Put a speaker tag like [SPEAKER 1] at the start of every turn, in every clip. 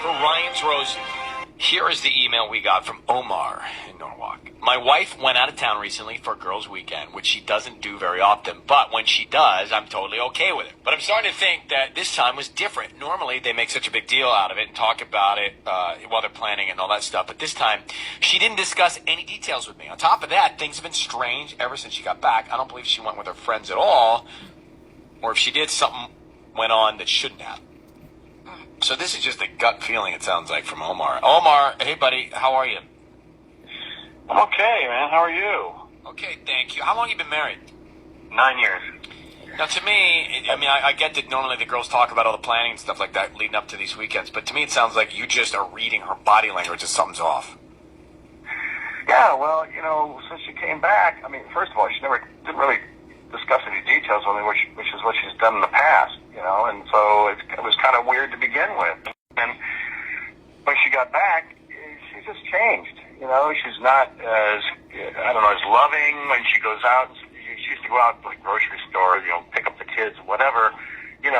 [SPEAKER 1] For Ryan's Rose, here is the email we got from Omar in Norwalk. My wife went out of town recently for a girls' weekend, which she doesn't do very often. But when she does, I'm totally okay with it. But I'm starting to think that this time was different. Normally, they make such a big deal out of it and talk about it while they're planning and all that stuff. But this time, she didn't discuss any details with me. On top of that, things have been strange ever since she got back. I don't believe she went with her friends at all. Or if she did, something went on that shouldn't have. So this is just a gut feeling, it sounds like, from Omar. Omar, hey, buddy, how are you?
[SPEAKER 2] I'm okay, man. How are you?
[SPEAKER 1] Okay, thank you. How long have you been married?
[SPEAKER 2] 9 years.
[SPEAKER 1] Now, to me, I get that normally the girls talk about all the planning and stuff like that leading up to these weekends, but to me it sounds like you just are reading her body language and something's off.
[SPEAKER 2] Yeah, well, since she came back, first of all, she didn't really discuss any details with me, which is what she's done in the past, and so it was kind of weird to begin with. And when she got back, she just changed. She's not as loving when she goes out. She used to go out to the grocery store, pick up the kids, whatever, in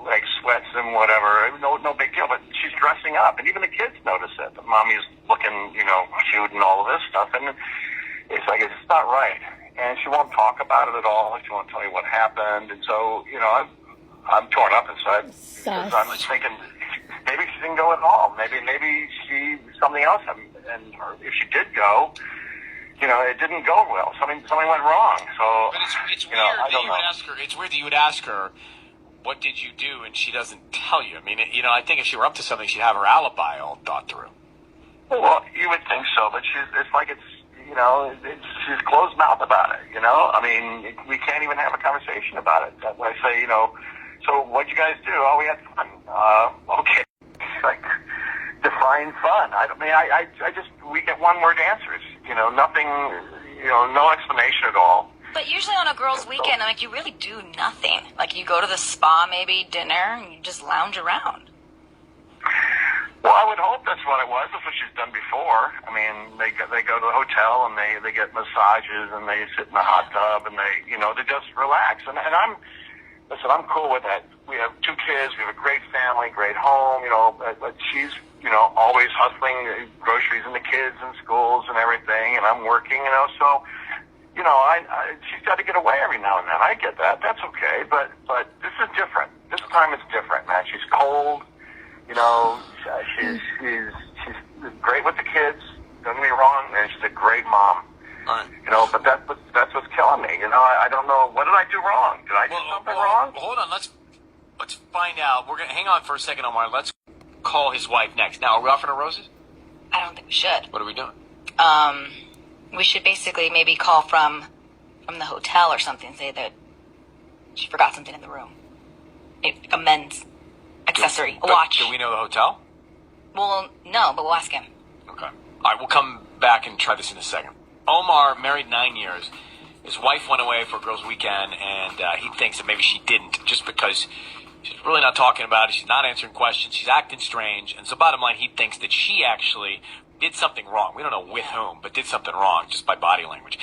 [SPEAKER 2] like sweats and whatever. No big deal, but she's dressing up, and even the kids notice it. The mommy's looking, cute and all of this stuff, and it's like, it's not right. And she won't talk about it at all. She won't tell me what happened. And so, I'm torn up inside because I'm thinking maybe she didn't go at all. Maybe something else happened. And if she did go, it didn't go well. Something went wrong. So,
[SPEAKER 1] but it's weird that you would ask her. It's weird that you would ask her, what did you do? And she doesn't tell you. I think if she were up to something, she'd have her alibi all thought through.
[SPEAKER 2] Well, you would think so, but she's closed mouth about it, we can't even have a conversation about it. When I say, so what'd you guys do? Oh, we had fun. Okay. Like, define fun. We get one-word answers, nothing, no explanation at all.
[SPEAKER 3] But usually on a girls' weekend, you really do nothing. Like, you go to the spa, maybe dinner, and you just lounge around.
[SPEAKER 2] Well, I would hope that's what it was. That's what she's done before. They go to the hotel and they get massages and they sit in the hot tub and they just relax. And I'm cool with that. We have 2 kids. We have a great family, great home. But she's always hustling groceries and the kids and schools and everything. And I'm working. So she's got to get away every now and then. I get that. That's okay. But this is different. This time it's different, man. She's cold. She's great with the kids. Don't get me wrong, and she's a great mom.
[SPEAKER 1] Right.
[SPEAKER 2] But that's what's killing me. I don't know, what did I do wrong? Did I do something wrong?
[SPEAKER 1] Hold on, let's find out. We're gonna hang on for a second, Omar. Let's call his wife next. Now, are we offering her roses?
[SPEAKER 3] I don't think we should.
[SPEAKER 1] What are we doing?
[SPEAKER 3] We should basically maybe call from the hotel or something, say that she forgot something in the room. A men's accessory, a watch.
[SPEAKER 1] Do we know the hotel?
[SPEAKER 3] Well, no, but we'll ask him.
[SPEAKER 1] Okay. All right, we'll come back and try this in a second. Omar, married 9 years. His wife went away for a girls' weekend, and he thinks that maybe she didn't, just because she's really not talking about it. She's not answering questions. She's acting strange. And so bottom line, he thinks that she actually did something wrong. We don't know with whom, but did something wrong just by body language.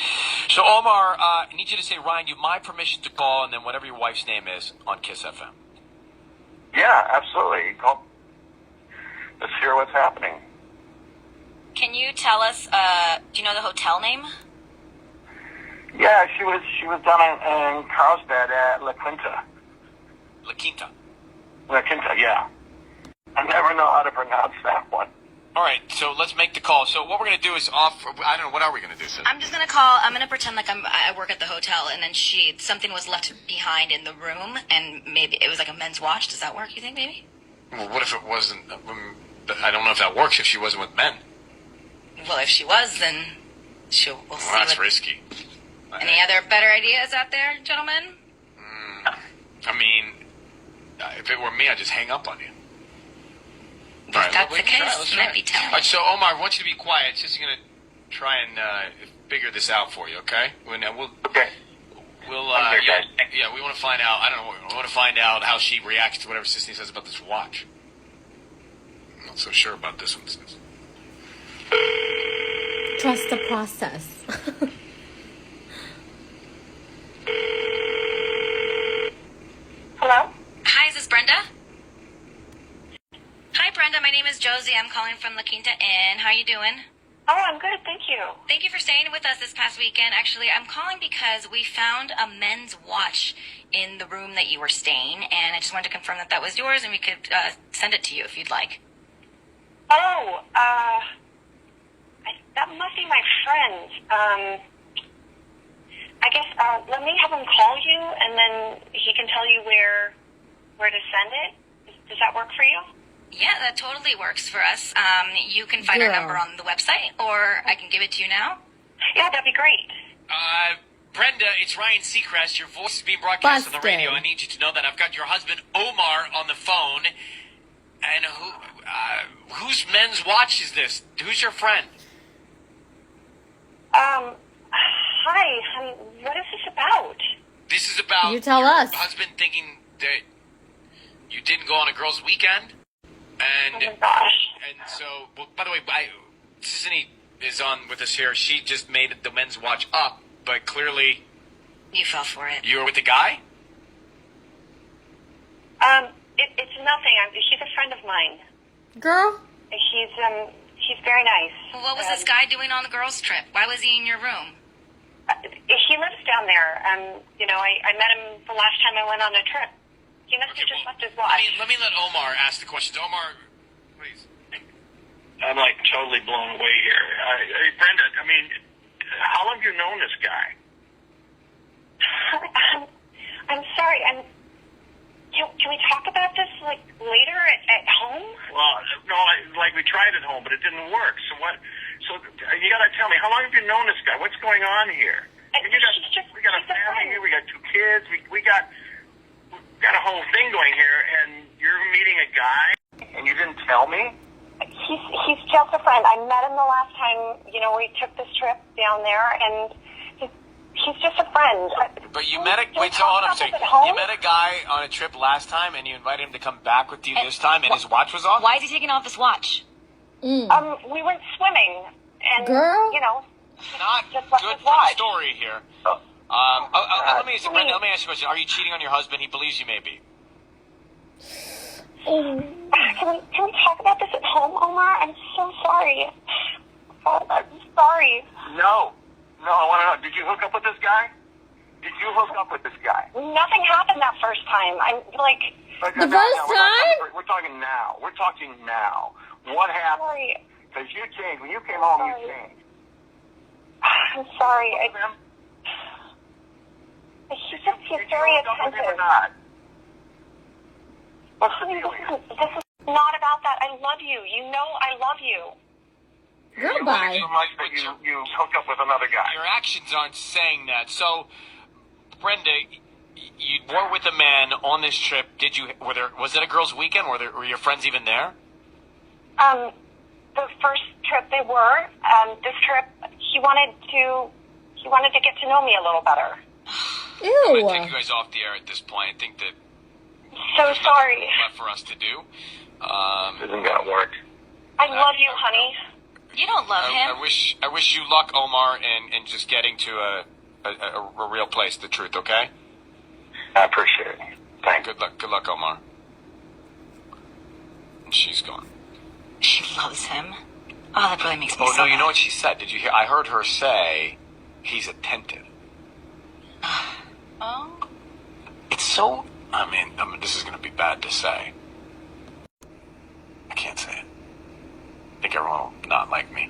[SPEAKER 1] So, Omar, I need you to say, Ryan, you have my permission to call, and then whatever your wife's name is on KISS FM.
[SPEAKER 2] Yeah, absolutely. Let's hear what's happening.
[SPEAKER 3] Can you tell us, do you know the hotel name?
[SPEAKER 2] Yeah, she was down in Carlsbad at La Quinta.
[SPEAKER 1] La Quinta.
[SPEAKER 2] La Quinta, yeah. I never know how to pronounce that one.
[SPEAKER 1] All right, so let's make the call. So what we're going to do is I don't know, what are we going to do, Sid?
[SPEAKER 3] I'm just going to call, I'm going to pretend like I work at the hotel, and then something was left behind in the room, and maybe it was like a men's watch. Does that work, you think, maybe?
[SPEAKER 1] Well, what if it wasn't, I don't know if that works if she wasn't with men.
[SPEAKER 3] Well, if she was, then we'll see.
[SPEAKER 1] That's risky.
[SPEAKER 3] Any other better ideas out there, gentlemen?
[SPEAKER 1] If it were me, I'd just hang up on you.
[SPEAKER 3] If that's the case, you might be telling.
[SPEAKER 1] All right, so Omar, I want you to be quiet. Sissy's going to try and figure this out for you, okay?
[SPEAKER 2] Okay.
[SPEAKER 1] Yeah, we want to find out, I don't know, we want to find out how she reacts to whatever Sissy says about this watch. I'm not so sure about this one, Sis.
[SPEAKER 4] Trust the process.
[SPEAKER 3] Hello? Hi, is this Brenda? Hi, Brenda. Brenda. My name is Josie. I'm calling from La Quinta Inn. How are you doing?
[SPEAKER 5] Oh, I'm good, thank you.
[SPEAKER 3] Thank you for staying with us this past weekend. Actually, I'm calling because we found a men's watch in the room that you were staying, and I just wanted to confirm that that was yours, and we could send it to you if you'd like.
[SPEAKER 5] Oh, that must be my friend. I guess let me have him call you, and then he can tell you where to send it. Does that work for you?
[SPEAKER 3] Yeah, that totally works for us. You can find our
[SPEAKER 4] Girl.
[SPEAKER 3] number on the website, or I can give it to you now.
[SPEAKER 5] Yeah, that'd be great.
[SPEAKER 1] Brenda, it's Ryan Seacrest. Your voice is being broadcast on the radio. I
[SPEAKER 4] Busted.
[SPEAKER 1] need you to know that I've got your husband Omar on the phone. And whose men's watch is this? Who's your friend?
[SPEAKER 5] Hi, honey, what is this about?
[SPEAKER 1] This is about
[SPEAKER 4] You tell
[SPEAKER 1] your
[SPEAKER 4] us.
[SPEAKER 1] husband thinking that you didn't go on a girls' weekend.
[SPEAKER 5] Oh
[SPEAKER 1] And
[SPEAKER 5] my gosh.
[SPEAKER 1] so, well, by the way, Sissany is on with us here. She just made the men's watch up, but clearly
[SPEAKER 3] You fell for it.
[SPEAKER 1] you were with the guy?
[SPEAKER 5] It's nothing. He's a friend of mine.
[SPEAKER 4] Girl?
[SPEAKER 5] He's very nice.
[SPEAKER 3] Well, what was this guy doing on the girls' trip? Why was he in your room?
[SPEAKER 5] He lives down there. I met him the last time I went on a trip. He must have just left his watch.
[SPEAKER 1] Let me let Omar ask the questions. Omar, please.
[SPEAKER 2] I'm like totally blown away here. Hey, Brenda, how long have you known this guy?
[SPEAKER 5] I'm sorry. Can we talk about this later at home?
[SPEAKER 2] Well, no, we tried at home, but it didn't work. So what? So you gotta tell me, how long have you known this guy? What's going on here? We got a family here. We got 2 kids. We got a whole thing going here, and you're meeting a guy, and you didn't tell me.
[SPEAKER 5] He's just a friend. I met him the last time, we took this trip down there, and he's just a friend.
[SPEAKER 1] But you met a
[SPEAKER 5] Can we
[SPEAKER 1] wait, so hold on a
[SPEAKER 5] talk about
[SPEAKER 1] second.
[SPEAKER 5] this at home?
[SPEAKER 1] You met a guy on a trip last time, and you invited him to come back with you this time, and his watch was off.
[SPEAKER 3] Why is he taking off his watch?
[SPEAKER 5] We went swimming, and
[SPEAKER 4] Girl?
[SPEAKER 1] Not
[SPEAKER 5] just left
[SPEAKER 1] good
[SPEAKER 5] his
[SPEAKER 1] for the
[SPEAKER 5] watch.
[SPEAKER 1] story here. Brenda, let me ask you a question. Are you cheating on your husband? He believes you may be.
[SPEAKER 5] Can we talk about this at home, Omar? I'm so sorry. I'm sorry.
[SPEAKER 2] No, I want to know. Did you hook up with this guy? Did you hook up with this guy?
[SPEAKER 5] Nothing happened that first time. I'm like,
[SPEAKER 4] The first time?
[SPEAKER 2] We're talking now. We're talking now. What happened?
[SPEAKER 5] sorry.
[SPEAKER 2] Because you changed. When you came home, you
[SPEAKER 5] Sorry.
[SPEAKER 2] changed.
[SPEAKER 5] I'm sorry.
[SPEAKER 2] Ma'am?
[SPEAKER 5] He's
[SPEAKER 2] Did you
[SPEAKER 5] very
[SPEAKER 2] hook up with him or
[SPEAKER 5] attentive.
[SPEAKER 2] not? What's the
[SPEAKER 5] Honey,
[SPEAKER 2] deal here?
[SPEAKER 5] this is not about that. I love you. You know I love you.
[SPEAKER 4] Girl,
[SPEAKER 2] You love me
[SPEAKER 4] bye.
[SPEAKER 2] so much that you hooked up with another guy.
[SPEAKER 1] Your actions aren't saying that. So, Brenda, you were with a man on this trip. Was it a girls' weekend? Were your friends even there?
[SPEAKER 5] The first trip they were. This trip, he wanted to get to know me a little better.
[SPEAKER 1] I'm
[SPEAKER 4] Ew.
[SPEAKER 1] going to take you guys off the air at this point. I think that
[SPEAKER 5] So
[SPEAKER 1] there's
[SPEAKER 5] sorry.
[SPEAKER 1] nothing left for us to do.
[SPEAKER 2] Isn't gonna work.
[SPEAKER 5] I love you, honey.
[SPEAKER 3] You don't love him.
[SPEAKER 1] I wish you luck, Omar, in just getting to a real place, the truth, okay?
[SPEAKER 2] I appreciate it. Thanks.
[SPEAKER 1] Good luck, Omar. And she's gone.
[SPEAKER 3] She loves him. Oh, that really makes me
[SPEAKER 1] Oh,
[SPEAKER 3] so
[SPEAKER 1] no, you
[SPEAKER 3] mad.
[SPEAKER 1] know what she said? Did you hear? I heard her say, he's attentive.
[SPEAKER 3] Oh.
[SPEAKER 1] It's so, I mean, this is going to be bad to say. I can't say it. I think everyone will not like me.